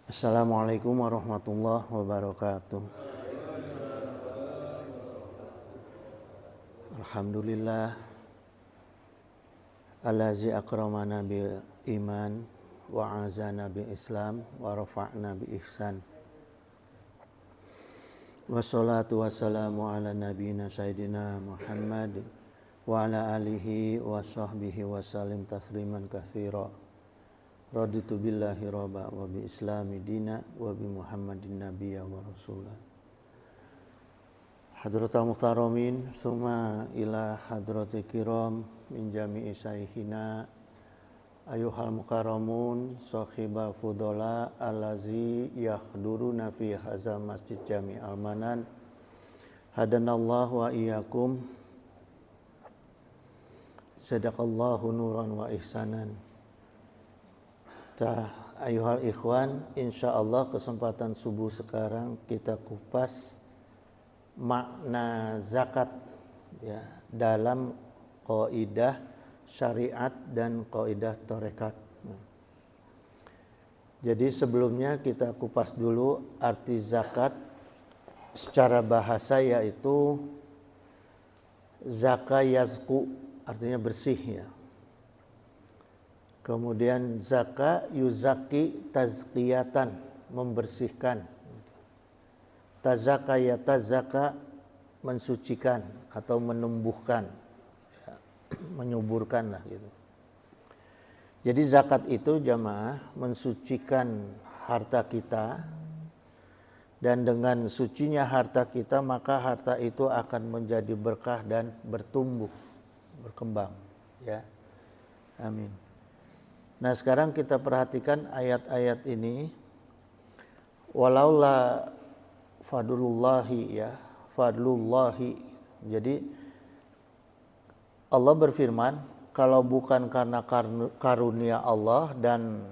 Assalamualaikum warahmatullahi wabarakatuh. Alhamdulillah allazi akramana bil iman wa azana bil islam wa rafa'na bi ihsan. Wassalatu wassalamu ala nabiyina sayyidina Muhammad wa ala alihi wa sahbihi wa sallim tasliman katsira. Raditu billahi rabba wa bi islami dina wa bi Muhammadin nabiyya wa rasula. Hadratul muhtaramin summa ila hadratil kiram min jami'i sayhina ayuhal mukarramun sahibal fudala allazi yahduruna fi hadzal masjid jami'al manan hadanallahu wa iyyakum sadaqallahu nuran wa ihsanan. Ayuhal ikhwan, insyaallah kesempatan subuh sekarang kita kupas makna zakat ya, dalam kaidah syariat dan kaidah tarekat. Jadi sebelumnya kita kupas dulu arti zakat secara bahasa, yaitu zaka yazku, artinya bersih ya. Kemudian zaka yuzaki tazkiyatan, membersihkan. Tazaka ya tazaka, mensucikan atau menumbuhkan, ya, menyuburkan lah gitu. Jadi zakat itu jamaah mensucikan harta kita, dan dengan sucinya harta kita maka harta itu akan menjadi berkah dan bertumbuh, berkembang ya. Amin. Nah sekarang kita perhatikan ayat-ayat ini. Walaula fadlullahi ya, fadlullahi. Jadi Allah berfirman, kalau bukan karena karunia Allah dan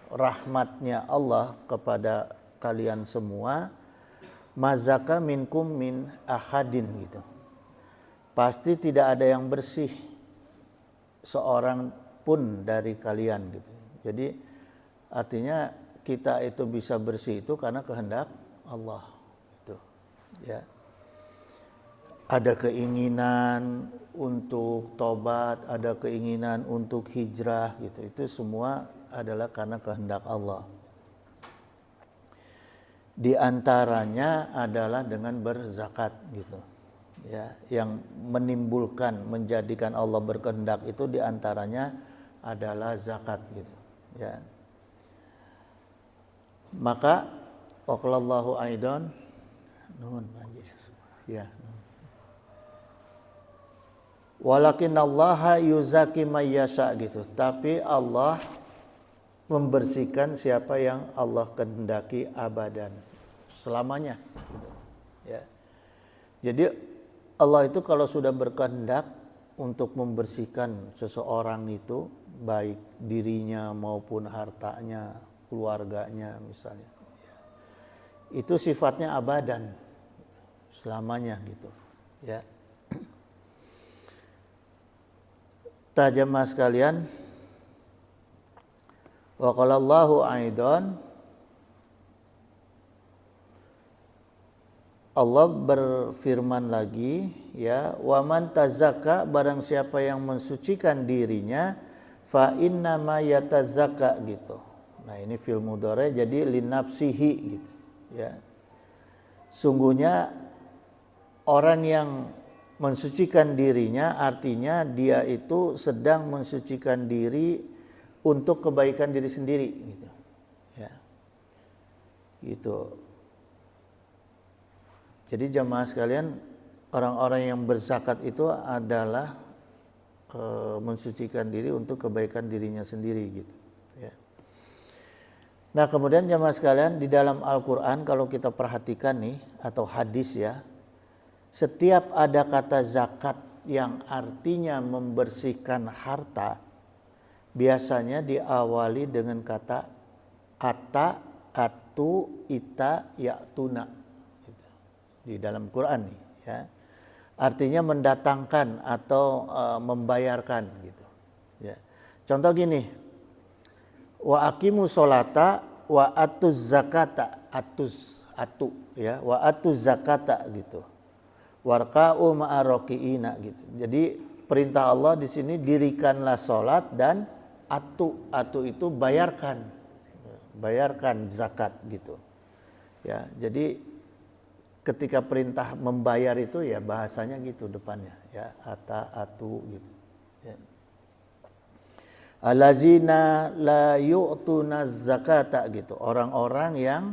rahmatnya Allah kepada kalian semua, mazaka minkum min ahadin gitu. Pasti tidak ada yang bersih seorang pun dari kalian gitu. Jadi artinya kita itu bisa bersih itu karena kehendak Allah gitu. Ya. Ada keinginan untuk tobat, ada keinginan untuk hijrah gitu. Itu semua adalah karena kehendak Allah. Di antaranya adalah dengan berzakat gitu. Ya, yang menimbulkan, menjadikan Allah berkehendak itu di antaranya adalah zakat gitu ya. Maka waqallahu aidan nun ya. Walakinallaha yuzaki may yasha gitu. Tapi Allah membersihkan siapa yang Allah kehendaki abadan, selamanya gitu. Ya. Jadi Allah itu kalau sudah berkehendak untuk membersihkan seseorang itu, baik dirinya maupun hartanya, keluarganya misalnya, itu sifatnya abadan, selamanya gitu ya. Jamaah sekalian, wa qalallahu aidan, Allah berfirman lagi ya, wa man tazakka, barang siapa yang mensucikan dirinya, fa inna ma yatazakka gitu. Nah ini fi'il mudhari jadi linafsihi gitu ya. Sungguhnya orang yang mensucikan dirinya artinya dia itu sedang mensucikan diri untuk kebaikan diri sendiri gitu ya. Gitu. Jadi jamaah sekalian, orang-orang yang berzakat itu adalah mensucikan diri untuk kebaikan dirinya sendiri gitu ya. Nah kemudian jamaah sekalian, di dalam Al-Quran kalau kita perhatikan nih, atau hadis ya, setiap ada kata zakat yang artinya membersihkan harta, biasanya diawali dengan kata ata, atu, ita, ya'tuna di dalam Quran nih ya. Artinya mendatangkan atau membayarkan gitu ya. Contoh gini, wa aqimu sholata wa atuz zakata, atu ya, wa atuz zakata gitu. Warka'u ma'arokiina gitu. Jadi perintah Allah di sini dirikanlah sholat dan atu itu bayarkan zakat gitu. Ya, jadi ketika perintah membayar itu ya bahasanya gitu depannya ya, atu gitu. Ya. Allazina la yu'tuna zakata gitu. Orang-orang yang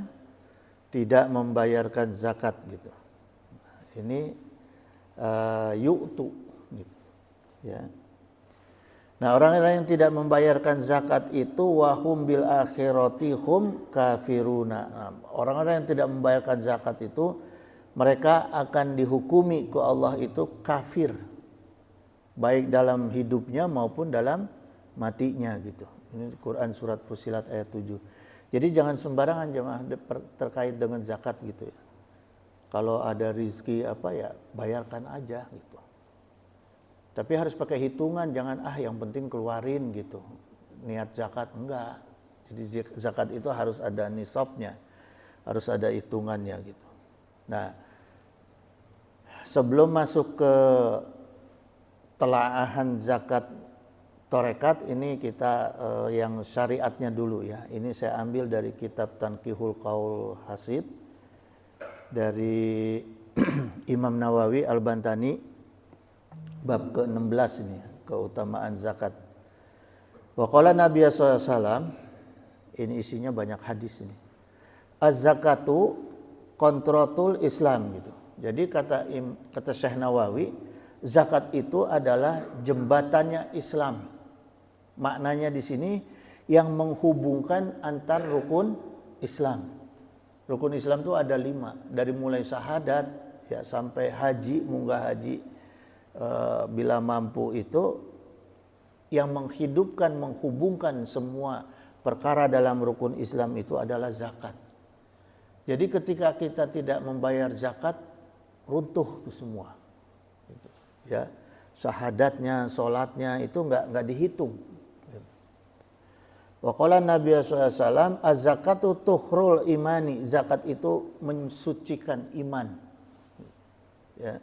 tidak membayarkan zakat gitu. Ini yu'tu gitu. Ya. Nah, orang-orang yang tidak membayarkan zakat itu wahum bil akhirati hum kafiruna. Nah, orang-orang yang tidak membayarkan zakat itu mereka akan dihukumi ke Allah itu kafir. Baik dalam hidupnya maupun dalam matinya gitu. Ini Quran surat Fussilat ayat 7. Jadi jangan sembarangan jemaah terkait dengan zakat gitu ya. Kalau ada rizki apa ya bayarkan aja gitu. Tapi harus pakai hitungan, jangan yang penting keluarin gitu. Niat zakat enggak. Jadi zakat itu harus ada nisabnya, harus ada hitungannya gitu. Nah, sebelum masuk ke telaahan zakat torekat ini kita yang syariatnya dulu ya. Ini saya ambil dari kitab Tanqihul Qaul Hasid dari Imam Nawawi Al-Bantani bab ke-16 ini keutamaan zakat. Wa qala Nabi sallallahu alaihi wasallam, ini isinya banyak hadis ini. Az-zakatu kontratul Islam gitu. Jadi kata Syekh Nawawi, zakat itu adalah jembatannya Islam. Maknanya di sini yang menghubungkan antar rukun Islam. Rukun Islam itu ada 5, dari mulai syahadat ya sampai haji, munggah haji bila mampu itu yang menghubungkan semua perkara dalam rukun Islam itu adalah zakat. Jadi ketika kita tidak membayar zakat, runtuh itu semua. Gitu. Ya, syahadatnya, sholatnya itu nggak dihitung. Wa qala Nabi sallallahu alaihi wasallam az-zakatu tukhrul imani, zakat itu mensucikan iman. Ya.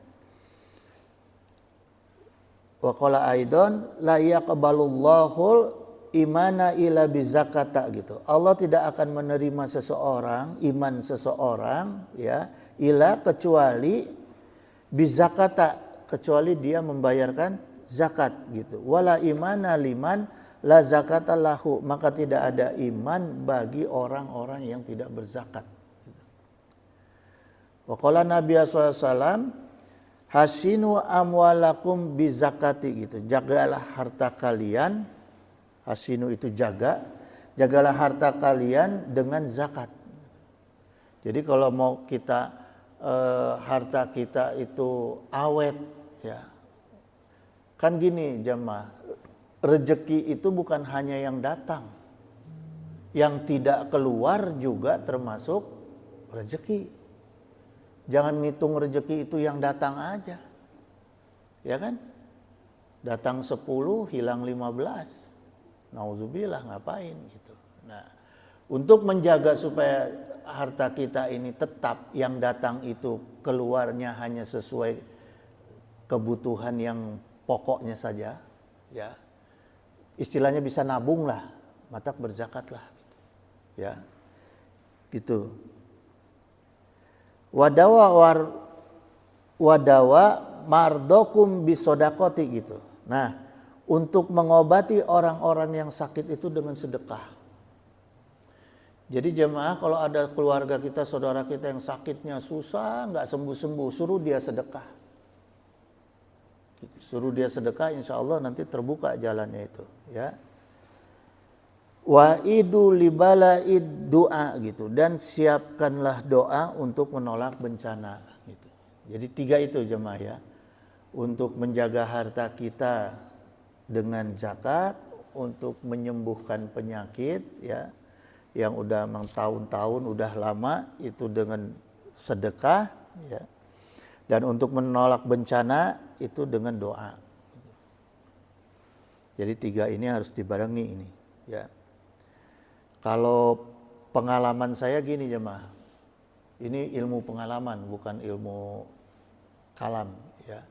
Wa qala aidan la yaqbalullahul imana illa bizakata gitu. Allah tidak akan menerima seseorang, iman seseorang ya, illa kecuali bizakata, kecuali dia membayarkan zakat gitu. Wala imana liman la zakata lahu, maka tidak ada iman bagi orang-orang yang tidak berzakat. Wa qala Nabi sallallahu alaihi wasallam hasinu amwalakum bizakati gitu. Jagalah harta kalian, hasinu itu jagalah harta kalian dengan zakat. Jadi kalau mau kita harta kita itu awet ya. Kan gini jemaah, rezeki itu bukan hanya yang datang, yang tidak keluar juga termasuk rezeki. Jangan ngitung rezeki itu yang datang aja, ya kan? Datang 10, hilang 15. Nauzubillah, ngapain gitu. Nah, untuk menjaga supaya harta kita ini tetap yang datang itu keluarnya hanya sesuai kebutuhan yang pokoknya saja, ya. Istilahnya bisa nabung lah, matak berzakatlah, ya, gitu. Wadawa mardokum bisodakoti gitu. Nah, untuk mengobati orang-orang yang sakit itu dengan sedekah. Jadi jemaah kalau ada keluarga kita, saudara kita yang sakitnya susah, nggak sembuh-sembuh, suruh dia sedekah. Suruh dia sedekah, insya Allah nanti terbuka jalannya itu. Ya. Wa idu libalaid doa gitu, dan siapkanlah doa untuk menolak bencana gitu. Jadi 3 itu jemaah ya, untuk menjaga harta kita dengan zakat, untuk menyembuhkan penyakit ya yang udah tahun-tahun udah lama itu dengan sedekah ya, dan untuk menolak bencana itu dengan doa. Jadi 3 ini harus dibarengi ini ya. Kalau pengalaman saya gini jemaah. Ini ilmu pengalaman, bukan ilmu kalam ya.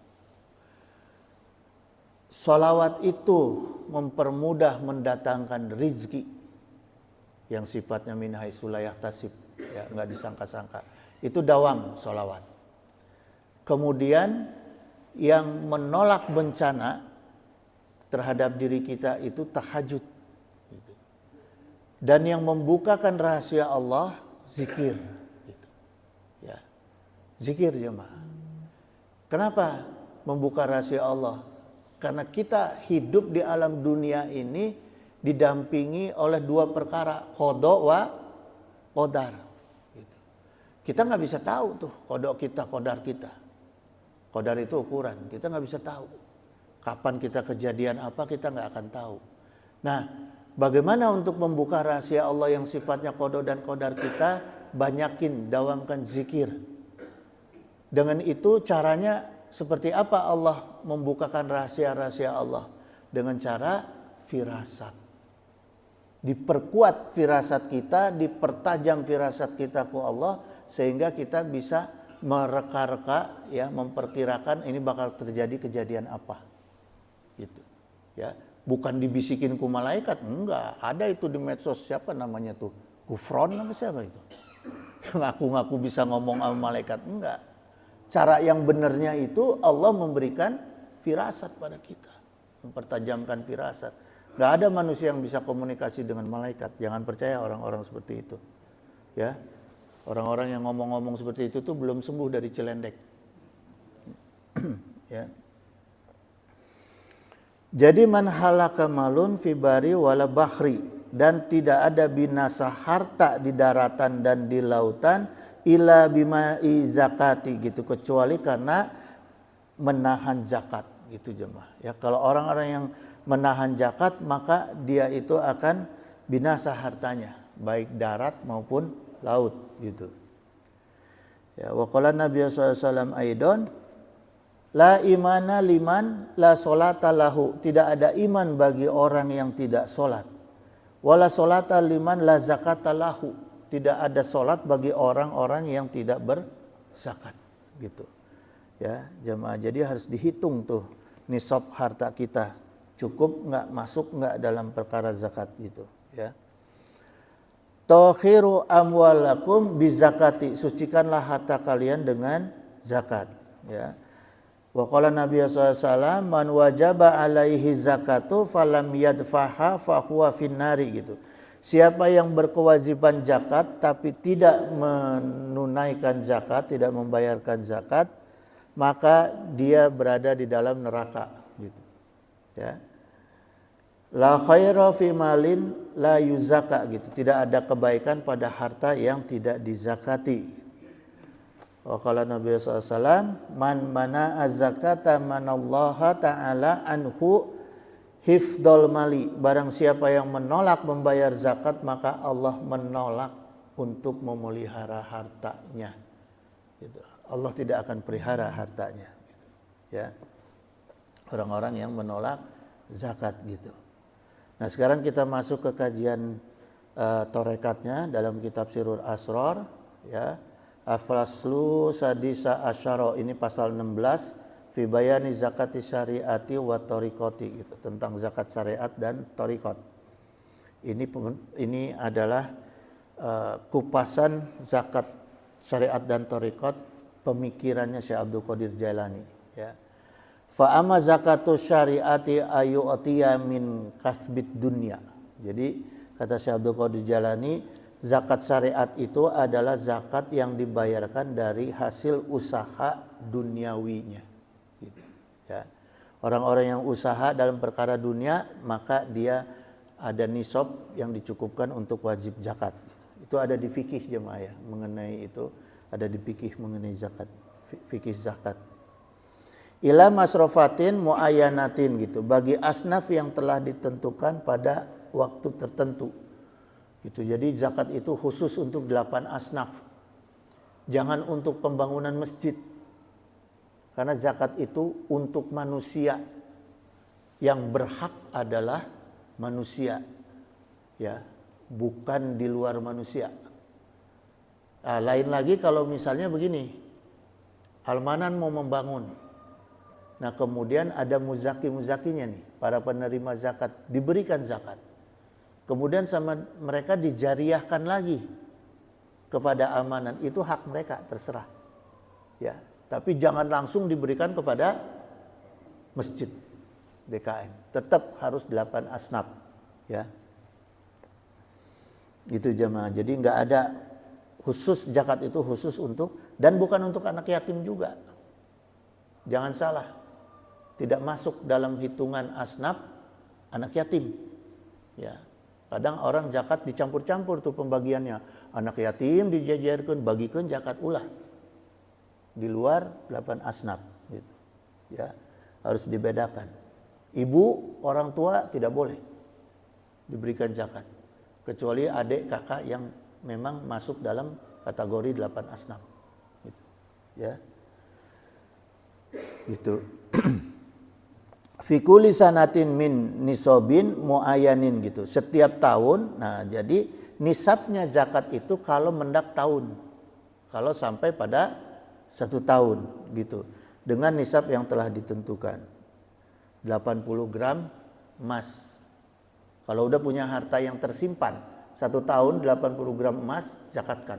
Sholawat itu mempermudah mendatangkan rizki yang sifatnya min haitsu la yahtasib, ya, nggak disangka-sangka. Itu dawam sholawat. Kemudian yang menolak bencana terhadap diri kita itu tahajud. Dan yang membukakan rahasia Allah zikir. Gitu. Ya, zikir jemaah. Kenapa membuka rahasia Allah? Karena kita hidup di alam dunia ini didampingi oleh dua perkara, qada wa qadar. Gitu. Kita nggak bisa tahu tuh qada kita, qadar kita. Qadar itu ukuran, kita nggak bisa tahu. Kapan kita kejadian apa kita nggak akan tahu. Nah, bagaimana untuk membuka rahasia Allah yang sifatnya qada dan qadar kita? Banyakin, dawamkan zikir. Dengan itu caranya seperti apa Allah membukakan rahasia-rahasia Allah? Dengan cara firasat. Diperkuat firasat kita, dipertajam firasat kita ke Allah sehingga kita bisa mereka-reka, ya, memperkirakan ini bakal terjadi kejadian apa. Gitu. Ya, bukan dibisikin ku malaikat, enggak. Ada itu di medsos, siapa namanya tuh? Kufron apa siapa itu? Ngaku-ngaku bisa ngomong sama malaikat, enggak. Cara yang benarnya itu Allah memberikan firasat pada kita, mempertajamkan firasat. Gak ada manusia yang bisa komunikasi dengan malaikat. Jangan percaya orang-orang seperti itu. Ya, orang-orang yang ngomong-ngomong seperti itu tuh belum sembuh dari celendek. Ya. Jadi man halaka malun fi bari wala bahri, dan tidak ada binasa harta di daratan dan di lautan ila bimai zakati gitu, kecuali karena menahan zakat gitu jemaah. Ya, kalau orang-orang yang menahan zakat maka dia itu akan binasa hartanya, baik darat maupun laut gitu. Ya, wa qala Nabi sallallahu alaihi wasallam aidon la imana liman la solata lahu, tidak ada iman bagi orang yang tidak solat. Wala solata liman la zakata lahu, tidak ada solat bagi orang-orang yang tidak berzakat gitu. Ya, jemaah, jadi harus dihitung tuh nisab harta kita. Cukup nggak, masuk nggak dalam perkara zakat gitu, ya. Tahiru amwalakum bizakati, sucikanlah harta kalian dengan zakat, ya. Wa qala Nabi sallallahu alaihi wasallam man wajaba alaihi zakatu falam yadfaha fahuwa finnari gitu. Siapa yang berkewajiban zakat tapi tidak menunaikan zakat, tidak membayarkan zakat, maka dia berada di dalam neraka gitu. Ya. La khaira fi malin la yuzaka gitu. Tidak ada kebaikan pada harta yang tidak dizakati. Wa qala Nabi sallallahu alaihi wasallam man mana az-zakata manallaha ta'ala anhu hifdol mali, barang siapa yang menolak membayar zakat maka Allah menolak untuk memelihara hartanya. Gitu. Allah tidak akan pelihara hartanya. Gitu. Ya, orang-orang yang menolak zakat gitu. Nah, sekarang kita masuk ke kajian torekatnya dalam kitab Sirrul Asrar. Ya, Aflaslu Sadisa Asyara, ini pasal 16. Fi bayani zakati syariati wa tariqati gitu, tentang zakat syariat dan tariqat. Ini adalah kupasan zakat syariat dan tariqat pemikirannya Syekh Abdul Qadir Jailani, ya. Fa amma zakatu syariati ayu'tiya min kasbid dunya. Jadi kata Syekh Abdul Qadir Jailani, zakat syariat itu adalah zakat yang dibayarkan dari hasil usaha duniawinya. Ya. Orang-orang yang usaha dalam perkara dunia maka dia ada nisab yang dicukupkan untuk wajib zakat. Itu ada di fikih jemaah ya, mengenai itu ada di fikih mengenai zakat, fikih zakat. Ila masrofatin muayyanatin gitu, bagi asnaf yang telah ditentukan pada waktu tertentu. Gitu. Jadi zakat itu khusus untuk 8 asnaf. Jangan untuk pembangunan masjid. Karena zakat itu untuk manusia, yang berhak adalah manusia, ya, bukan di luar manusia. Nah, lain lagi kalau misalnya begini, almanan mau membangun. Nah kemudian ada muzaki-muzakinya nih, para penerima zakat, diberikan zakat. Kemudian sama mereka dijariahkan lagi kepada amanan, itu hak mereka, terserah. Ya, tapi jangan langsung diberikan kepada masjid DKM. Tetap harus 8 asnaf, ya. Gitu jemaah. Jadi nggak ada khusus zakat itu khusus untuk, dan bukan untuk anak yatim juga. Jangan salah. Tidak masuk dalam hitungan asnaf anak yatim. Ya. Kadang orang zakat dicampur-campur tuh pembagiannya. Anak yatim dijajarkan, bagikan zakat ulah. Di luar 8 asnaf gitu. Ya, harus dibedakan. Ibu, orang tua tidak boleh diberikan zakat. Kecuali adik, kakak yang memang masuk dalam kategori 8 asnaf. Gitu. Ya. Gitu. Fikuli sanatin min nisobin muayyanin gitu. Setiap tahun, nah jadi nisabnya zakat itu kalau mendak tahun. Kalau sampai pada 1 tahun gitu. Dengan nisab yang telah ditentukan. 80 gram emas. Kalau udah punya harta yang tersimpan 1 tahun 80 gram emas zakatkan.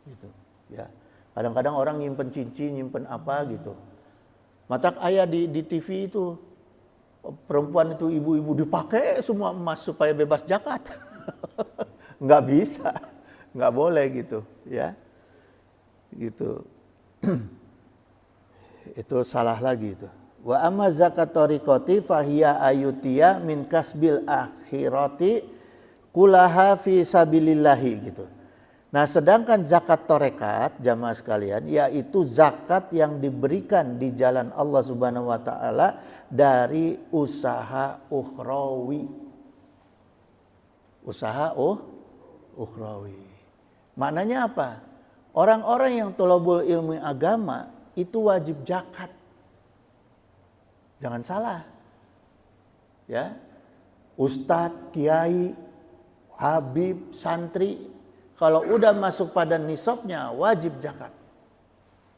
Gitu. Ya. Kadang-kadang orang nyimpen cincin, nyimpen apa gitu. Matak ayah di TV itu perempuan itu ibu-ibu dipakai semua emas supaya bebas zakat. Nggak bisa, nggak boleh gitu, ya. Gitu. Itu salah lagi itu. Wa amma zakat tariqati fahiya ayutiya min kasbil akhirati kulaha fi sabilillahi gitu. Nah, sedangkan zakat tarekat jamaah sekalian yaitu zakat yang diberikan di jalan Allah Subhanahu wa taala dari usaha ukhrawi. Usaha ukhrawi. Maknanya apa? Orang-orang yang thalabul ilmu agama itu wajib zakat. Jangan salah. Ya. Ustadz, kiai, habib, santri, kalau udah masuk pada nisabnya wajib zakat.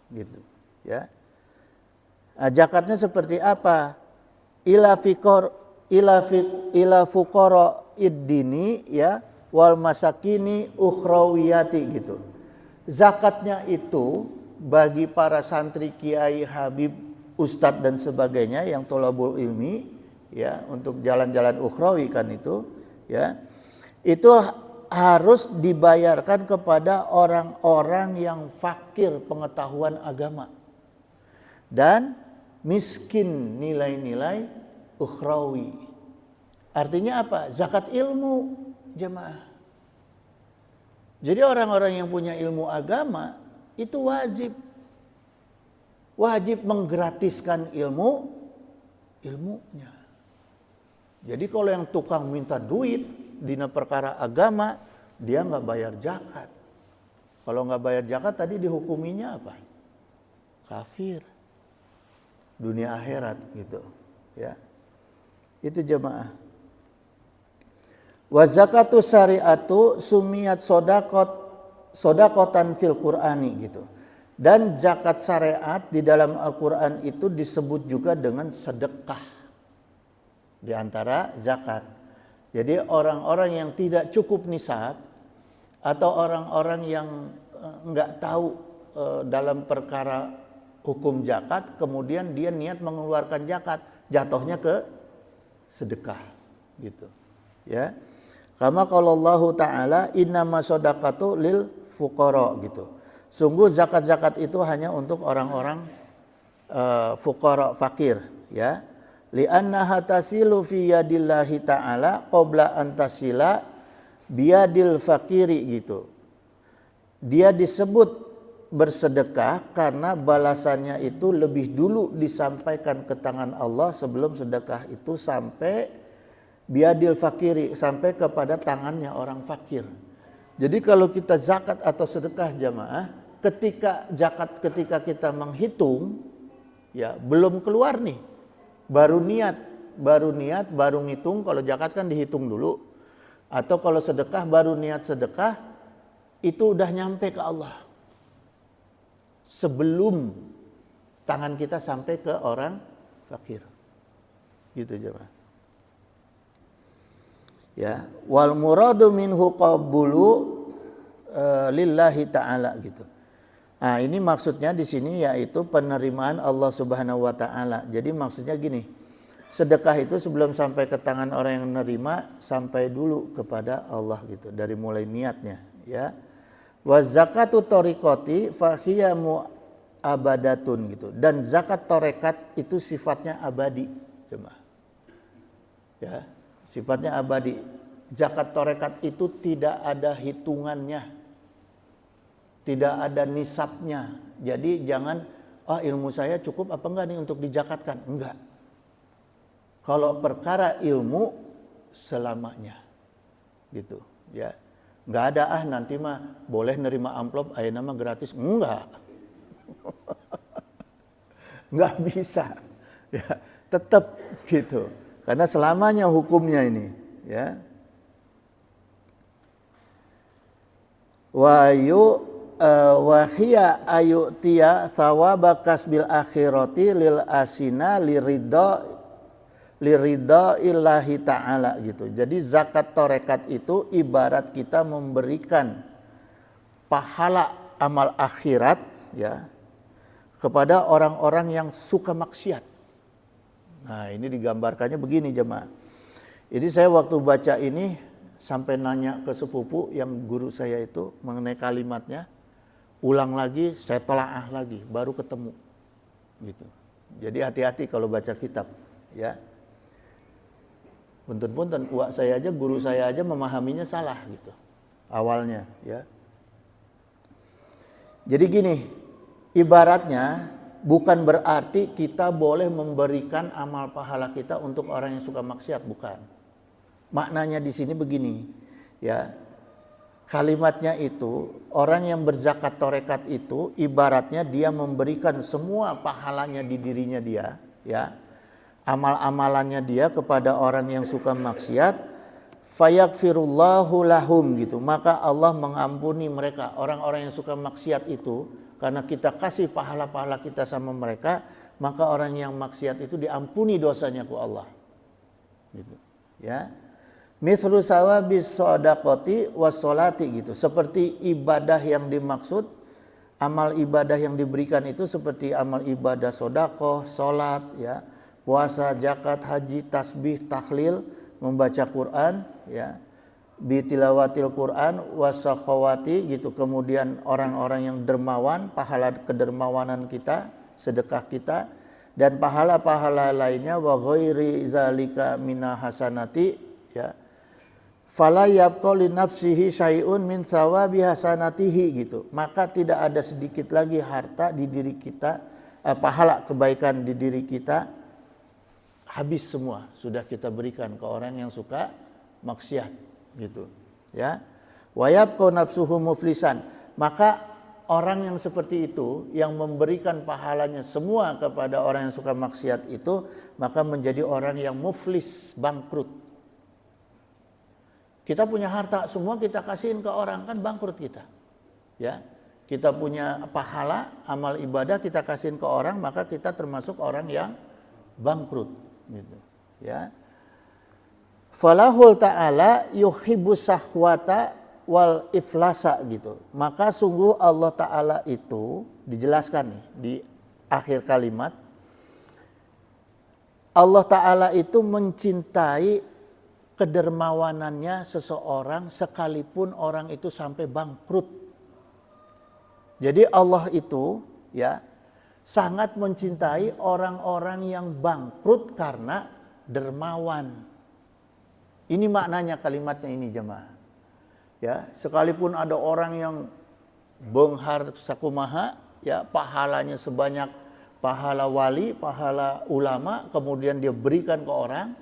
Gitu, ya. Nah, zakatnya seperti apa? Ila fuqara iddini ya wal masakini ukhrawiyati gitu. Zakatnya itu bagi para santri, kiai, habib, ustadz dan sebagainya yang thalabul ilmi ya untuk jalan-jalan ukhrawi kan itu ya. Itu harus dibayarkan kepada orang-orang yang fakir pengetahuan agama dan miskin nilai-nilai ukhrawi. Artinya apa? Zakat ilmu jemaah. Jadi orang-orang yang punya ilmu agama itu wajib menggratiskan ilmunya. Jadi kalau yang tukang minta duit dina perkara agama, dia nggak bayar zakat. Kalau nggak bayar zakat tadi dihukuminya apa? Kafir. Dunia akhirat gitu, ya. Itu jemaah. Wa zakatu syariatu sumiyat sodakotan fil Qur'ani gitu. Dan zakat syariat di dalam Al-Qur'an itu disebut juga dengan sedekah. Di antara zakat. Jadi orang-orang yang tidak cukup nisab atau orang-orang yang enggak tahu dalam perkara hukum zakat, kemudian dia niat mengeluarkan zakat, jatuhnya ke sedekah gitu. Ya. Kama qalallahu ta'ala innama shadaqatu lil fuqara gitu. Sungguh zakat-zakat itu hanya untuk orang-orang fuqara fakir ya. Li'annaha tasilu fi yadillahi ta'ala qabla an tasila biyadil fakiri gitu. Dia disebut bersedekah karena balasannya itu lebih dulu disampaikan ke tangan Allah sebelum sedekah itu sampai biyadil fakiri, sampai kepada tangannya orang fakir. Jadi kalau kita zakat atau sedekah jamaah, ketika kita menghitung ya belum keluar nih. Baru niat, baru ngitung. Kalau zakat kan dihitung dulu. Atau kalau sedekah baru niat sedekah itu udah nyampe ke Allah sebelum tangan kita sampai ke orang fakir. Gitu jemaah. Ya, wal muradu minhu qabulu lillahi ta'ala gitu. Nah, ini maksudnya di sini yaitu penerimaan Allah Subhanahu wa taala. Jadi maksudnya gini, sedekah itu sebelum sampai ke tangan orang yang menerima sampai dulu kepada Allah gitu dari mulai niatnya, ya. Wa zakatu tariqati fahiya muabadatun gitu. Dan zakat tarekat itu sifatnya abadi, jemaah. Ya, sifatnya abadi. Zakat tarekat itu tidak ada hitungannya. Tidak ada nisabnya. Jadi jangan ilmu saya cukup apa enggak nih untuk dizakatkan? Enggak. Kalau perkara ilmu selamanya. Gitu, ya. Enggak ada nanti mah boleh nerima amplop ayeuna mah gratis. Enggak. Enggak bisa. Ya, tetap gitu. Karena selamanya hukumnya ini, ya. Wahia ayu'tiya thawaba kasbil akhirati lil asina liridha illahi ta'ala gitu. Jadi zakat tarekat itu ibarat kita memberikan pahala amal akhirat, ya, kepada orang-orang yang suka maksiat. Nah, ini digambarkannya begini jemaah. Jadi saya waktu baca ini sampai nanya ke sepupu yang guru saya itu mengenai kalimatnya, ulang lagi, saya telaah lagi, baru ketemu. Gitu. Jadi hati-hati kalau baca kitab, ya. Punten-punten, uak saya aja, guru saya aja memahaminya salah gitu. Awalnya, ya. Jadi gini, ibaratnya bukan berarti kita boleh memberikan amal pahala kita untuk orang yang suka maksiat, bukan. Maknanya di sini begini, ya. Kalimatnya itu, orang yang berzakat tarekat itu ibaratnya dia memberikan semua pahalanya di dirinya dia, ya. Amal-amalannya dia kepada orang yang suka maksiat, fayagfirullahu lahum gitu. Maka Allah mengampuni mereka, orang-orang yang suka maksiat itu, karena kita kasih pahala-pahala kita sama mereka, maka orang yang maksiat itu diampuni dosanya ku Allah. Gitu, ya. Mithlu sawabis shadaqati was sholati gitu. Seperti ibadah yang dimaksud, amal ibadah yang diberikan itu seperti amal ibadah sedekah, salat, ya, puasa, zakat, haji, tasbih, tahlil, membaca Quran, ya, bitilawatil Quran wasakhawati gitu. Kemudian orang-orang yang dermawan, pahala kedermawanan kita, sedekah kita, dan pahala-pahala lainnya wa ghairi zalika minah hasanati, ya. Fala yabqa li nafsihi syai'un min sawabi hasanatihi gitu. Maka tidak ada sedikit lagi harta di diri kita, pahala kebaikan di diri kita, habis semua sudah kita berikan ke orang yang suka maksiat gitu, ya. Wa yabqa nafsuhu muflisan. Maka orang yang seperti itu yang memberikan pahalanya semua kepada orang yang suka maksiat itu, maka menjadi orang yang muflis, bangkrut. Kita punya harta semua kita kasihin ke orang, kan bangkrut kita. Ya. Kita punya pahala, amal ibadah kita kasihin ke orang, maka kita termasuk orang yang bangkrut gitu, ya. Falahul ta'ala yuhibbus sahwata wal iflasa gitu. Maka sungguh Allah Ta'ala itu dijelaskan nih di akhir kalimat, Allah Ta'ala itu mencintai kedermawanannya seseorang sekalipun orang itu sampai bangkrut. Jadi Allah itu, ya, sangat mencintai orang-orang yang bangkrut karena dermawan. Ini maknanya kalimatnya ini jemaah. Ya, sekalipun ada orang yang benghar sakumaha, ya, pahalanya sebanyak pahala wali, pahala ulama, kemudian dia berikan ke orang,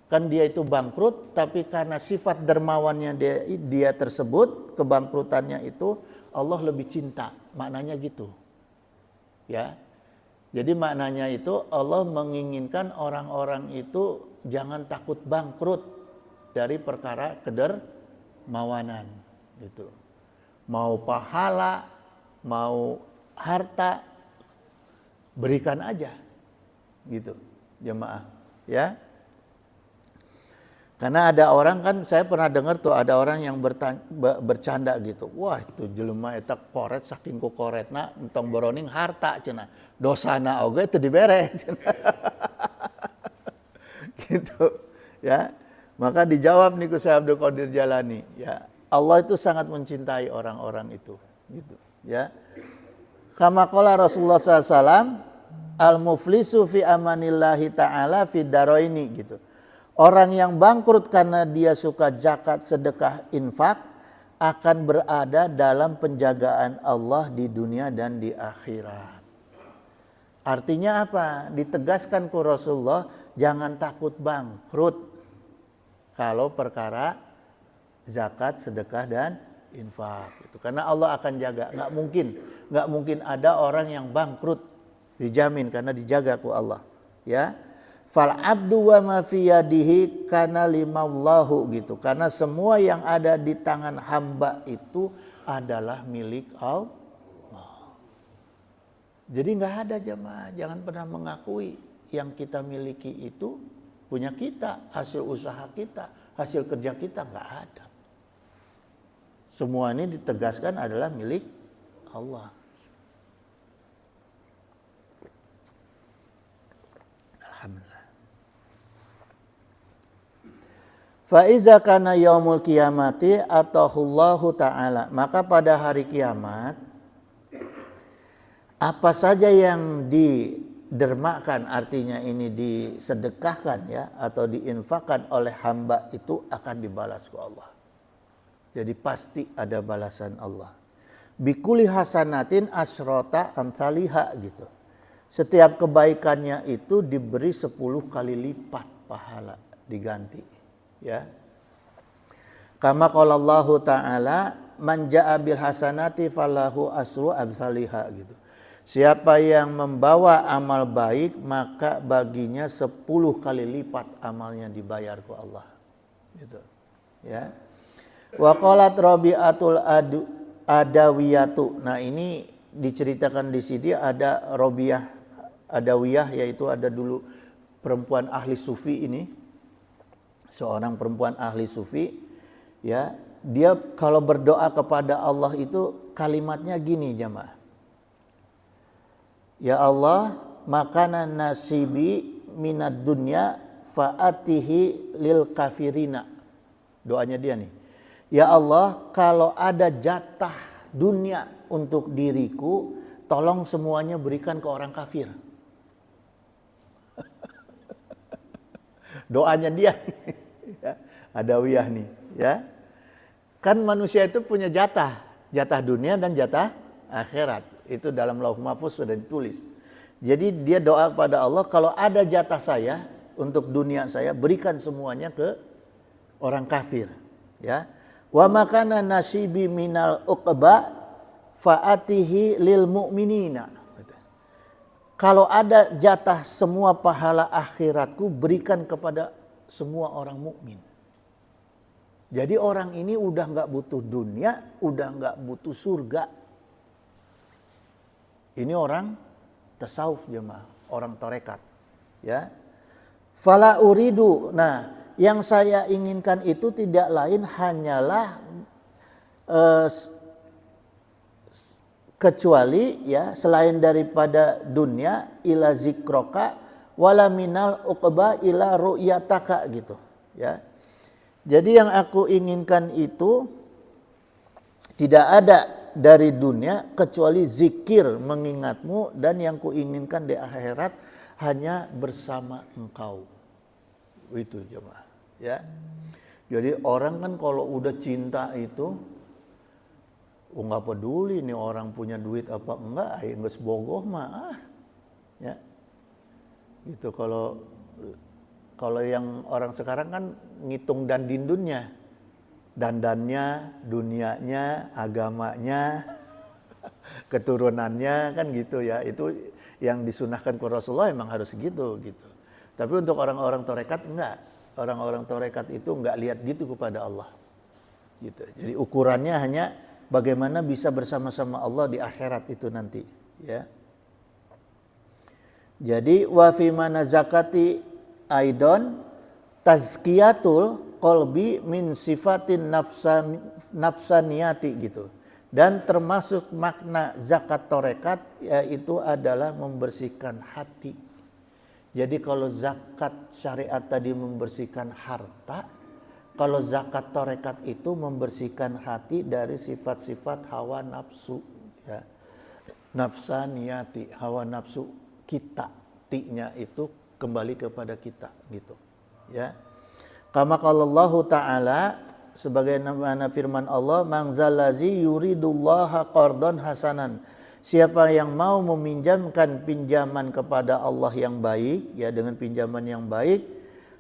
kan dia itu bangkrut, tapi karena sifat dermawannya dia tersebut, kebangkrutannya itu Allah lebih cinta. Maknanya gitu. Ya. Jadi maknanya itu Allah menginginkan orang-orang itu jangan takut bangkrut. dari perkara kedermawanan gitu. Mau pahala, mau harta, berikan aja gitu jemaah ya. Karena ada orang kan, saya pernah dengar tuh ada orang yang bercanda gitu. Wah itu jelema eta koret saking ku koretna entong boroning harta cenah. Dosana oge teu dibere cenah. Gitu ya. Maka dijawab nih ku Syekh Abdul Qadir Jalani ya. Allah itu sangat mencintai orang-orang itu gitu ya. Kama qala Rasulullah SAW, al-muflisu fi amanillahi ta'ala fi daroini gitu. Orang yang bangkrut karena dia suka zakat, sedekah, infak akan berada dalam penjagaan Allah di dunia dan di akhirat. Artinya apa? Ditegaskan ke Rasulullah, jangan takut bangkrut kalau perkara zakat, sedekah dan infak. Itu karena Allah akan jaga. Nggak mungkin ada orang yang bangkrut, dijamin karena dijaga ku Allah. Ya. Fal abdu wa ma fi yadihi kana limallahu gitu. Karena semua yang ada di tangan hamba itu adalah milik Allah. Jadi nggak ada jemaah, jangan pernah mengakui yang kita miliki itu punya kita, hasil usaha kita, hasil kerja kita, nggak ada. Semua ini ditegaskan adalah milik Allah. Alhamdulillah. Faiza kana yaumul qiyamati atahullahu ta'ala. Maka pada hari kiamat, apa saja yang didermakan, artinya ini disedekahkan ya, atau diinfakkan oleh hamba itu akan dibalas ke Allah. Jadi pasti ada balasan Allah. Bikuli hasanatin asrota amsaliha gitu. Setiap kebaikannya itu diberi 10 kali lipat pahala, diganti. Ya. Kama qala Allah Ta'ala, man ja'a bil hasanati falahu asru amsalihha gitu. Siapa yang membawa amal baik maka baginya 10 kali lipat amalnya dibayar ke Allah. Gitu. Ya. Wa qalat Rabi'atul Adawiyatu. Nah, ini diceritakan di sini ada Rabi'ah Adawiyah, yaitu ada dulu perempuan ahli sufi ini. Seorang perempuan ahli sufi ya, dia kalau berdoa kepada Allah itu kalimatnya gini jemaah. Ya Allah, makanan nasibi minad dunya fa'atihi lil kafirina. Doanya dia nih. Ya Allah, kalau ada jatah dunia untuk diriku, tolong semuanya berikan ke orang kafir. Doanya dia ya, Adawiyah nih ya. Kan manusia itu punya jatah dunia dan jatah akhirat. Itu dalam Lauh Mahfuz sudah ditulis. Jadi dia doa kepada Allah, kalau ada jatah saya untuk dunia saya, berikan semuanya ke orang kafir ya. Wa makana nasibi minal uqba fa'atihi lil mu'minina. Kalau ada jatah semua pahala akhiratku, berikan kepada semua orang mukmin. Jadi orang ini udah nggak butuh dunia, udah nggak butuh surga. Ini orang tasawuf jemaah, orang tarekat, ya. Fala uridu. Nah, yang saya inginkan itu tidak lain hanyalah kecuali ya selain daripada dunia ila zikroka wala minal uqba ila ru'yataka gitu ya. Jadi yang aku inginkan itu tidak ada dari dunia kecuali zikir mengingatmu, dan yang kuinginkan di akhirat hanya bersama engkau. Itu jemaah ya. Jadi orang kan kalau udah cinta itu nggak peduli nih orang punya duit apa enggak, ayo geus bogoh mah ya. Gitu. Kalau yang orang sekarang kan ngitung dandinnya, dandannya, dunianya, agamanya, keturunannya kan gitu ya. Itu yang disunahkan ke Rasulullah emang harus gitu. Tapi untuk orang-orang tarekat enggak. Orang-orang tarekat itu nggak lihat gitu kepada Allah. Gitu. Jadi ukurannya hanya bagaimana bisa bersama-sama Allah di akhirat itu nanti, ya. Jadi wa fi mana zakati aidon tazkiyatul qalbi min sifatin nafsaniyati gitu. Dan termasuk makna zakat tarekat yaitu adalah membersihkan hati. Jadi kalau zakat syariat tadi membersihkan harta, kalau zakat tarekat itu membersihkan hati dari sifat-sifat hawa nafsu, ya. Nafsaniyati, hawa nafsu kita, ti-nya itu kembali kepada kita gitu, ya. Kama qalallahu ta'ala, sebagaimana firman Allah, mangzalazi yuridullaha qardan hasanan. Siapa yang mau meminjamkan pinjaman kepada Allah yang baik, ya, dengan pinjaman yang baik,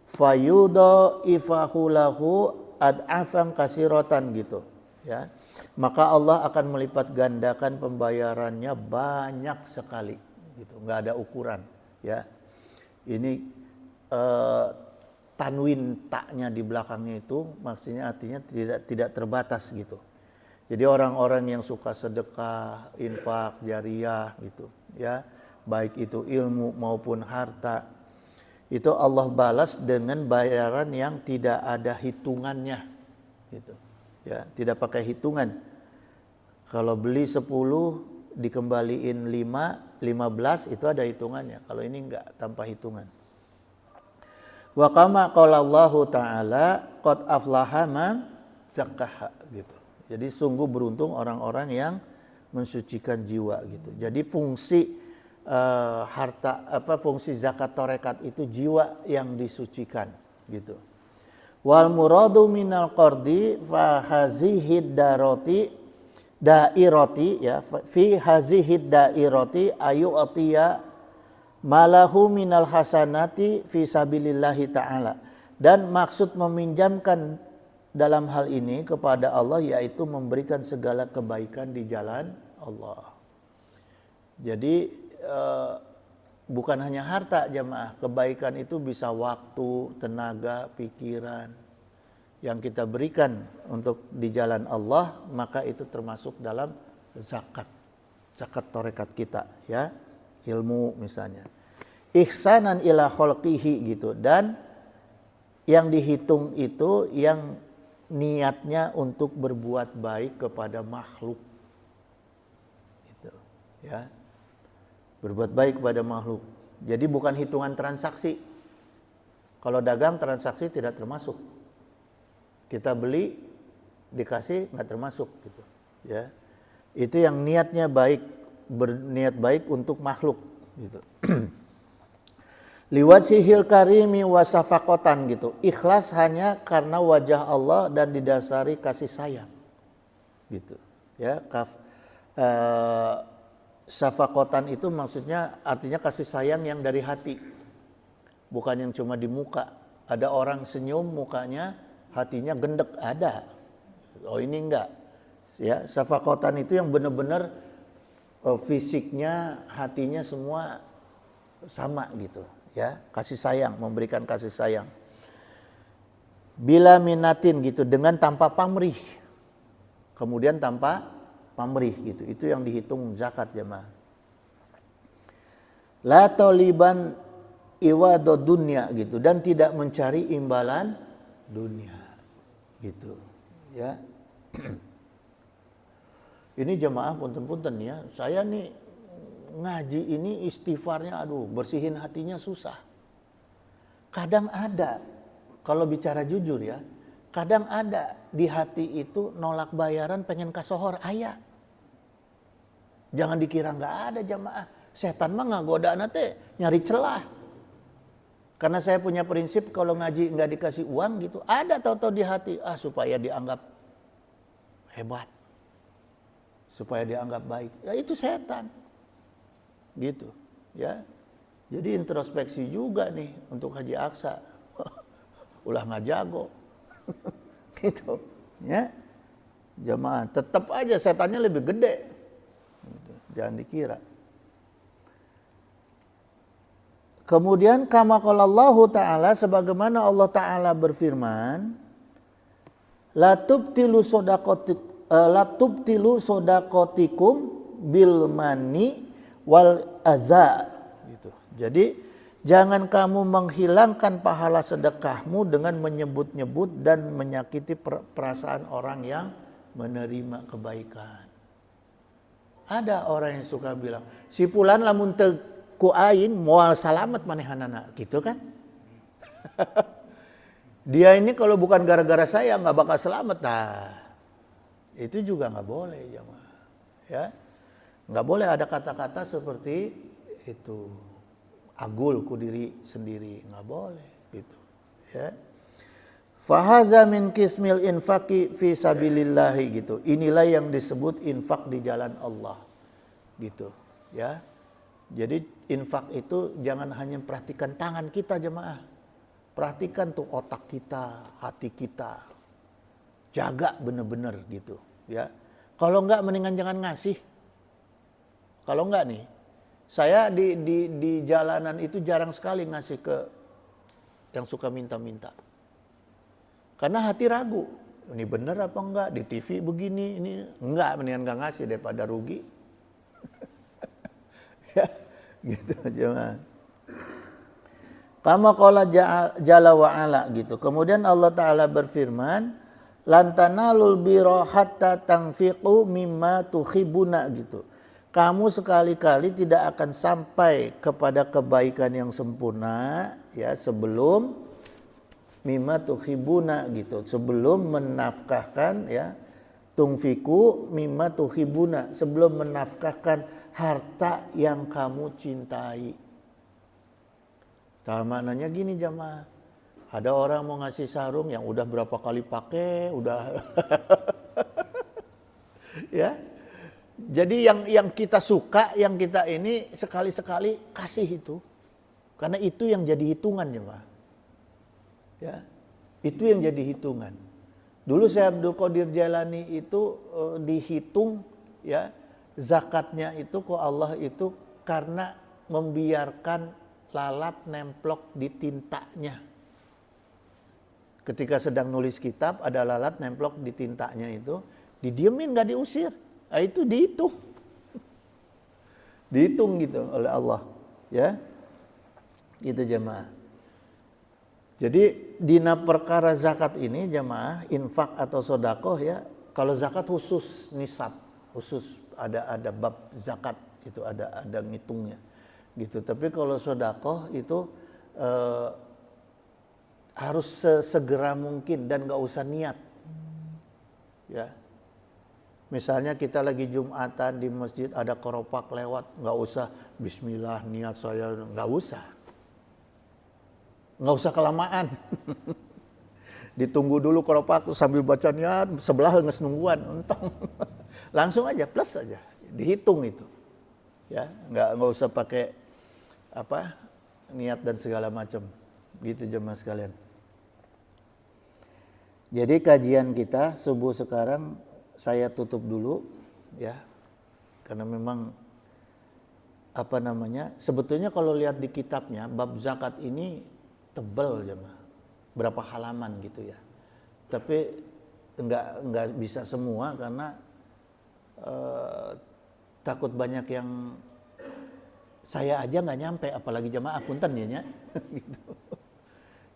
fayudo ifahulahu ad'afan kasiratan gitu, ya. Maka Allah akan melipat gandakan pembayarannya banyak sekali gitu, nggak ada ukuran, ya. Ini tanwin taknya di belakangnya itu maksudnya artinya tidak terbatas gitu. Jadi orang-orang yang suka sedekah, infak, jariah gitu, ya, baik itu ilmu maupun harta, itu Allah balas dengan bayaran yang tidak ada hitungannya gitu, ya, tidak pakai hitungan. Kalau beli 10 dikembaliin 5, 15 itu ada hitungannya. Kalau ini enggak, tanpa hitungan. Wa kama qala Allah Ta'ala qad aflaha man zakkaha gitu. Jadi sungguh beruntung orang-orang yang mensucikan jiwa gitu. Jadi fungsi fungsi zakat tarekat itu jiwa yang disucikan gitu. Wal muradu minal qardi fa hazihid dairati ya fi hazihid dairati ayu atiya malahu minal hasanati fi sabilillahi ta'ala. Dan maksud meminjamkan dalam hal ini kepada Allah yaitu memberikan segala kebaikan di jalan Allah. Jadi bukan hanya harta jamaah, kebaikan itu bisa waktu, tenaga, pikiran yang kita berikan untuk di jalan Allah, maka itu termasuk dalam zakat tarekat kita, ya. Ilmu misalnya. Ihsanan ila khalqihi gitu, dan yang dihitung itu yang niatnya untuk berbuat baik kepada makhluk gitu, ya. Berbuat baik kepada makhluk. Jadi bukan hitungan transaksi. Kalau dagang transaksi tidak termasuk. Kita beli dikasih nggak termasuk gitu, ya. Itu yang niatnya baik, berniat baik untuk makhluk gitu. Liwajhil karimi wasafaqatan gitu. Ikhlas hanya karena wajah Allah dan didasari kasih sayang. Gitu. Ya, safaqatan itu maksudnya artinya kasih sayang yang dari hati. Bukan yang cuma di muka. Ada orang senyum mukanya, hatinya gendek, ada. Oh ini enggak. Ya, safaqatan itu yang benar-benar fisiknya, hatinya semua sama gitu. Ya, kasih sayang, memberikan kasih sayang. Bila minatin gitu, dengan tanpa pamrih. Kemudian tanpa pamrih gitu. Itu yang dihitung zakat jemaah. La taliban iwado dunya gitu, dan tidak mencari imbalan dunia gitu, ya. Ini jemaah punten-punten ya. Saya nih ngaji ini istighfarnya bersihin hatinya susah. Kadang ada, kalau bicara jujur ya, kadang ada di hati itu nolak bayaran pengen kasohor ayah. Jangan dikira nggak ada jamaah. Setan mah nggak godaan teh nyari celah. Karena saya punya prinsip kalau ngaji nggak dikasih uang gitu, ada tahu-tahu di hati supaya dianggap hebat, supaya dianggap baik. Ya itu setan. Gitu, ya. Jadi introspeksi juga nih untuk Haji Aksa. Ulah nggak jago. Gitu, ya. Jamaah, tetap aja setannya lebih gede. Gitu. Jangan dikira. Kemudian kama qala Allah Ta'ala, sebagaimana Allah Ta'ala berfirman, la tubtilu sodakotikum bil mani wal aza gitu. Jadi jangan kamu menghilangkan pahala sedekahmu dengan menyebut-nyebut dan menyakiti perasaan orang yang menerima kebaikan. Ada orang yang suka bilang, si fulan lamun teu ku aing moal salamet manehanana, gitu kan? Dia ini kalau bukan gara-gara saya nggak bakal selamat. Nah, itu juga nggak boleh, jemaah. Ya, nggak boleh ada kata-kata seperti itu. Agul ku diri sendiri, nggak boleh, gitu. Ya. Fahaza min kismil infaqi fi sabilillahi, gitu. Inilah yang disebut infak di jalan Allah, gitu. Ya. Jadi infak itu jangan hanya perhatikan tangan kita, jemaah. Perhatikan tuh otak kita, hati kita. Jaga bener-bener gitu, ya. Kalau enggak mendingan jangan ngasih. Kalau enggak nih, saya di jalanan itu jarang sekali ngasih ke yang suka minta-minta. Karena hati ragu, ini bener apa enggak, di TV begini, ini enggak, mendingan enggak ngasih daripada rugi. Ya, gitu aja. Kama qala jalla wa ala, gitu. Kemudian Allah Ta'ala berfirman, lan tanalul birra hatta tanfiqu mimma tuhibbuna, gitu. Kamu sekali-kali tidak akan sampai kepada kebaikan yang sempurna, ya, sebelum mimma tuhibbuna, gitu. Sebelum menafkahkan, ya, tunfiku mimma tuhibbuna, sebelum menafkahkan harta yang kamu cintai. Nah, maknanya gini, jamaah. Ada orang mau ngasih sarung yang udah berapa kali pakai, udah ya. Jadi yang kita suka, yang kita ini sekali-sekali kasih itu. Karena itu yang jadi hitungan, jemaah. Ya. Itu yang jadi hitungan. Dulu Syekh Abdul Qadir Jailani itu dihitung, ya, zakatnya itu ke Allah itu karena membiarkan lalat nemplok di tintanya. Ketika sedang nulis kitab, ada lalat nemplok di tintanya itu, didiemin, gak diusir. Nah, itu dihitung. Dihitung gitu oleh Allah. Ya, gitu jemaah. Jadi dina perkara zakat ini, jemaah, infak atau sodakoh, ya. Kalau zakat khusus nisab, khusus ada bab zakat itu ada ngitungnya, gitu. Tapi kalau sodakoh itu harus sesegera mungkin dan nggak usah niat, ya. Misalnya kita lagi Jumatan di masjid, ada keropak lewat, nggak usah Bismillah niat saya, nggak usah kelamaan. Ditunggu dulu keropak sambil baca niat, sebelah nges nungguan, entong. Langsung aja, plus aja, dihitung itu, ya, nggak usah pakai apa niat dan segala macam, gitu jemaah sekalian. Jadi kajian kita subuh sekarang saya tutup dulu, ya, karena memang apa namanya, sebetulnya kalau lihat di kitabnya bab zakat ini tebal, jemaah, berapa halaman gitu ya, tapi nggak bisa semua karena takut banyak yang saya aja nggak nyampe, apalagi jamaah akuntan ya, gitu.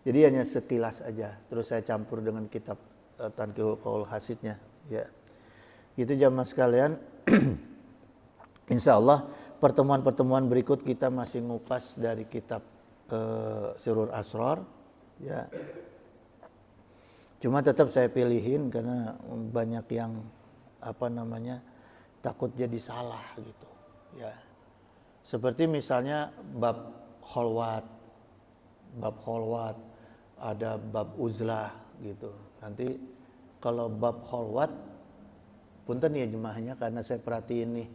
Jadi hanya sekilas aja, terus saya campur dengan kitab Tanqihul Qaul Hasidnya, ya. Gitu jamaah sekalian. Insya Allah pertemuan-pertemuan berikut kita masih ngupas dari kitab Sirrul Asrar, ya. Cuma tetap saya pilihin karena banyak yang apa namanya takut jadi salah gitu, ya. Seperti misalnya bab kholwat, ada bab uzlah gitu. Nanti kalau bab kholwat, punten ya jemaahnya, karena saya perhatiin nih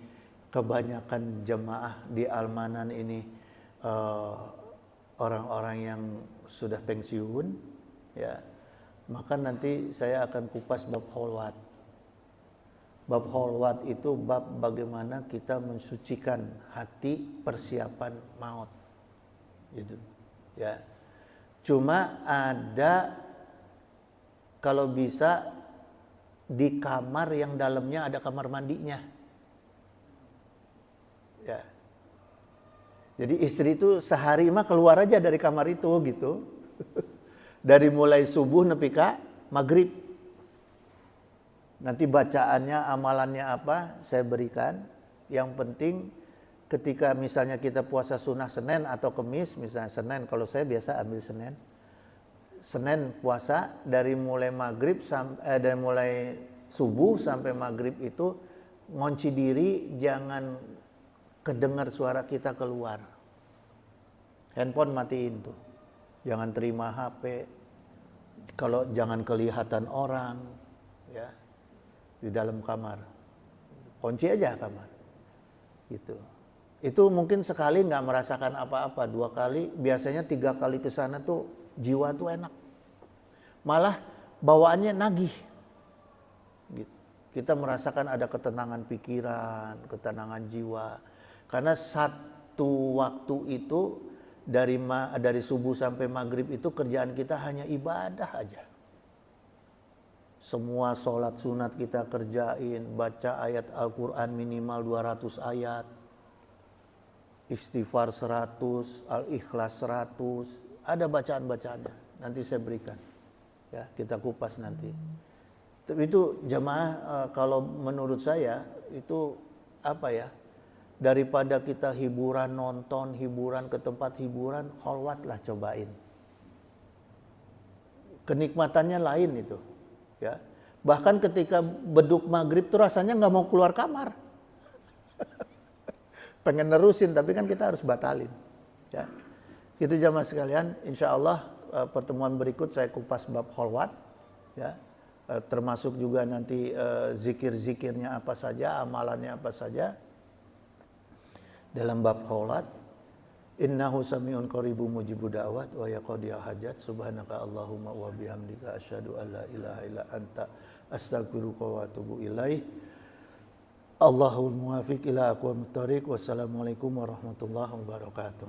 kebanyakan jemaah di Almanan ini orang-orang yang sudah pensiun, ya. Maka nanti saya akan kupas bab kholwat. Bab kholwat itu bab bagaimana kita mensucikan hati persiapan maut. gitu. Ya. Cuma ada kalau bisa di kamar yang dalamnya ada kamar mandinya. Ya. Jadi istri itu sehari mah keluar aja dari kamar itu gitu. Dari mulai subuh nepi ka maghrib. Nanti bacaannya, amalannya apa, saya berikan. Yang penting ketika misalnya kita puasa sunnah Senin atau Kemis, misalnya Senin, kalau saya biasa ambil Senin. Senin puasa dari mulai maghrib dari mulai subuh sampai maghrib itu ngunci diri, jangan kedengar suara kita keluar. Handphone matiin tuh. Jangan terima HP. Kalau jangan kelihatan orang, ya, di dalam kamar. Kunci aja kamar. Gitu. Itu mungkin sekali nggak merasakan apa-apa, 2 kali, biasanya 3 kali ke sana tuh jiwa tuh enak. Malah bawaannya nagih. Gitu. Kita merasakan ada ketenangan pikiran, ketenangan jiwa. Karena satu waktu itu dari subuh sampai maghrib itu kerjaan kita hanya ibadah aja. Semua sholat sunat kita kerjain, baca ayat Al-Quran minimal 200 ayat, istighfar 100, al-ikhlas 100, ada bacaan-bacaannya. Nanti saya berikan, ya kita kupas nanti. Tapi itu jamaah kalau menurut saya itu apa ya? Daripada kita hiburan, nonton hiburan ke tempat hiburan, kholwatlah cobain. Kenikmatannya lain itu, ya. Bahkan ketika beduk maghrib tuh rasanya nggak mau keluar kamar. Pengen nerusin, tapi kan kita harus batalin. Ya. Itu jamaah sekalian, insya Allah pertemuan berikut saya kupas bab kholwat, ya. Termasuk juga nanti zikir-zikirnya apa saja, amalannya apa saja. Dalam bab kholwat, innahu sami'un qaribun mujibud da'wat wa yaqdiya hajat, subhanaka Allahumma wa bihamdika asyhadu an la ilaha illa anta astaghfiruka wa atubu ilaih. Allahul muwafiq ila aqwamit thoriq. Wassalamualaikum warahmatullahi wabarakatuh.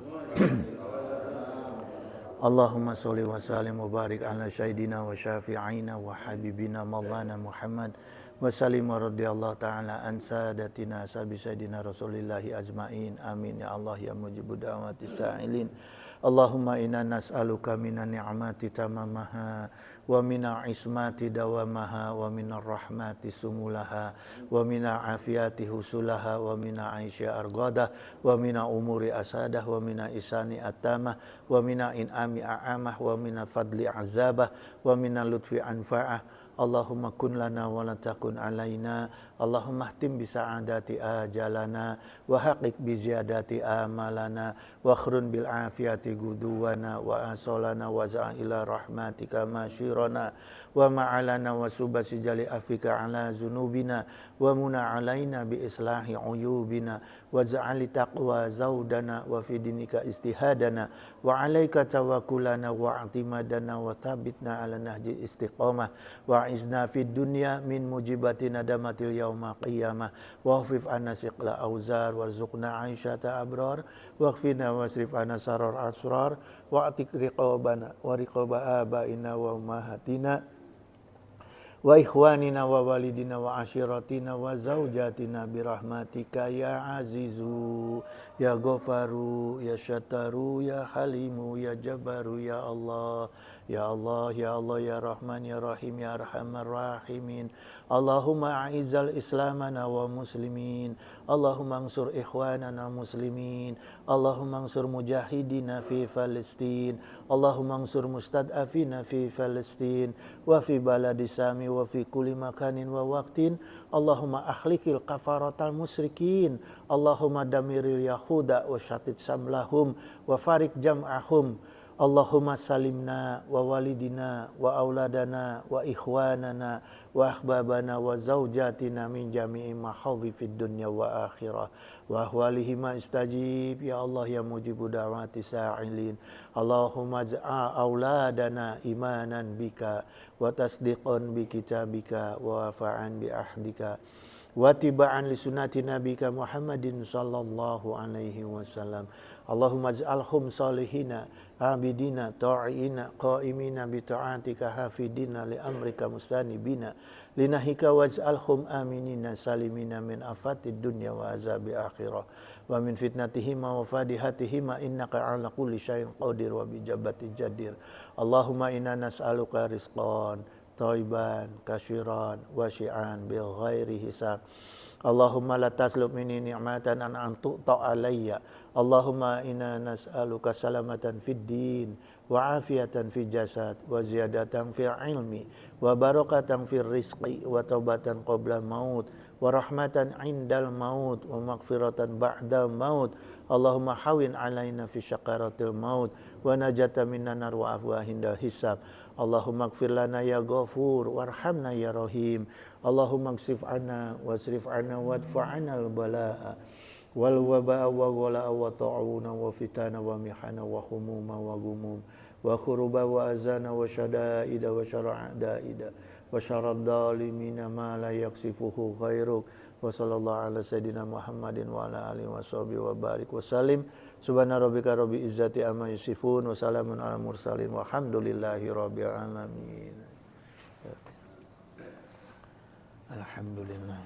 Allahumma sholli wa sallim wa barik ala sayyidina wa syafi'ina wa habibina maulana Muhammad wa sallim wa radiyallahu ta'ala an sadatina sabi sayyidina rasulillahi ajma'in. Amin ya Allah ya mujibud da'wati sa'ilin. Allahumma inna nas'aluka minan ni'mati tamamaha wa mina ismati dawamaha wa minar rahmati sumulaha wa mina afiyati husulaha wa mina aisya argadah wa mina umuri asadah wa mina isani atamah wa mina in'ami a'amah wa mina fadli azabah wa mina lutfi anfa'ah. Allahumma kun lana wa la takun alaina. Allahumma ahtim bi sa'adati ajalana wa haqiq bi ziyadati amalana wa akhrun bil afiyati guduwana wa asolana wa za'ila rahmatika masyirana wa ma'alana wa subasi jali afika ala zunubina wa muna alaina bi islahi uyubina wa za'ali taqwa zaudana wa fi dinika istihadana wa alaika tawakkulana wa i'timadana wa thabitna ala nahji istiqamah wa izna fid dunya min mujibati nadamatil yauma qiyamah wa khfif anna siqla auzar warzuqna aisyata abrar wa khfina wasrif anna sarar asrar wa atik riqabana wa riqaba abaina wa ummahatina wa ikhwanina wa walidina wa ashiratina wa zaujatina birahmatika ya azizu ya ghafaru ya syataru ya halimu ya jabaru ya Allah ya Allah ya Allah ya Rahman ya Rahim ya Arhamar Rahimin. Allahumma a'izzal islamana wa muslimin, Allahumma ansur ikhwanana muslimin, Allahumma ansur mujahidina fi Palestin, Allahumma ansur mustad'afina fi Palestin wa fi baladi sami wa fi kulli makanin wa waqtin. Allahumma akhlikil kafaratal musyrikin, Allahumma damiril yahuda wa syatit samlahum wa farik jam'ahum. Allahumma salimna wa walidina wa auladana wa ikhwanana wa ahbabana wa zawjatina min jami'i makhawifid dunya wa akhirah wa ahwalihima istajib ya Allah ya mujibu da'wati sa'ilin. Allahumma ja'a auladana imanan bika wa tasdiqan bi kitabika wa wafa'an bi ahdika wa tiba'an li sunnati nabika Muhammadin sallallahu alaihi wasallam. Allahumma ij'alhum salihina abidina ta'ina qa'imina bi ta'atika hafidina li amrika mustanibina linahika waj'alhum aminina salimina min afatid dunya wa azabi akhirah wa min fitnatihima wa fadihatihima innaka ala kulli syai'in qadir wa bijabati jadir. Allahumma inna nas'aluka rizqan thayyiban kasyiran wasi'an bil ghairi hisab. Allahumma la taslub minni ni'matan an tu'ta alayya. Allahumma inna nas'aluka salamatan fid din wa afiyatan fil jasad wa ziyadatan fil ilmi wa barakatan fil rizqi wa taubatan qabla maut wa rahmatan indal maut wa maghfiratan ba'da maut. Allahumma hawin alaina fi syakaratil maut wa najata minan nar wa afwa hinda hisab. Allahumma ighfir lana ya ghafur warhamna ya rahim. Allahumma ksif anna wasrif anna wadfa'ana al-bala'a wal waba'a wa ghala wa ta'una wa fitana wa mihana wa khumuma wa gumum wa khuruba wa azana wa syada'ida wa syara'da'ida wa syarad dhalimina ma la yaksifuhu ghairuk. Wa sallallahu ala sayyidina Muhammadin wa ala alihi wa sahbihi wa barik wa salim. Subhana rabbika rabbil izzati amma yasifun wa salamun ala mursalin walhamdulillahi rabbil alamin. Alhamdulillah.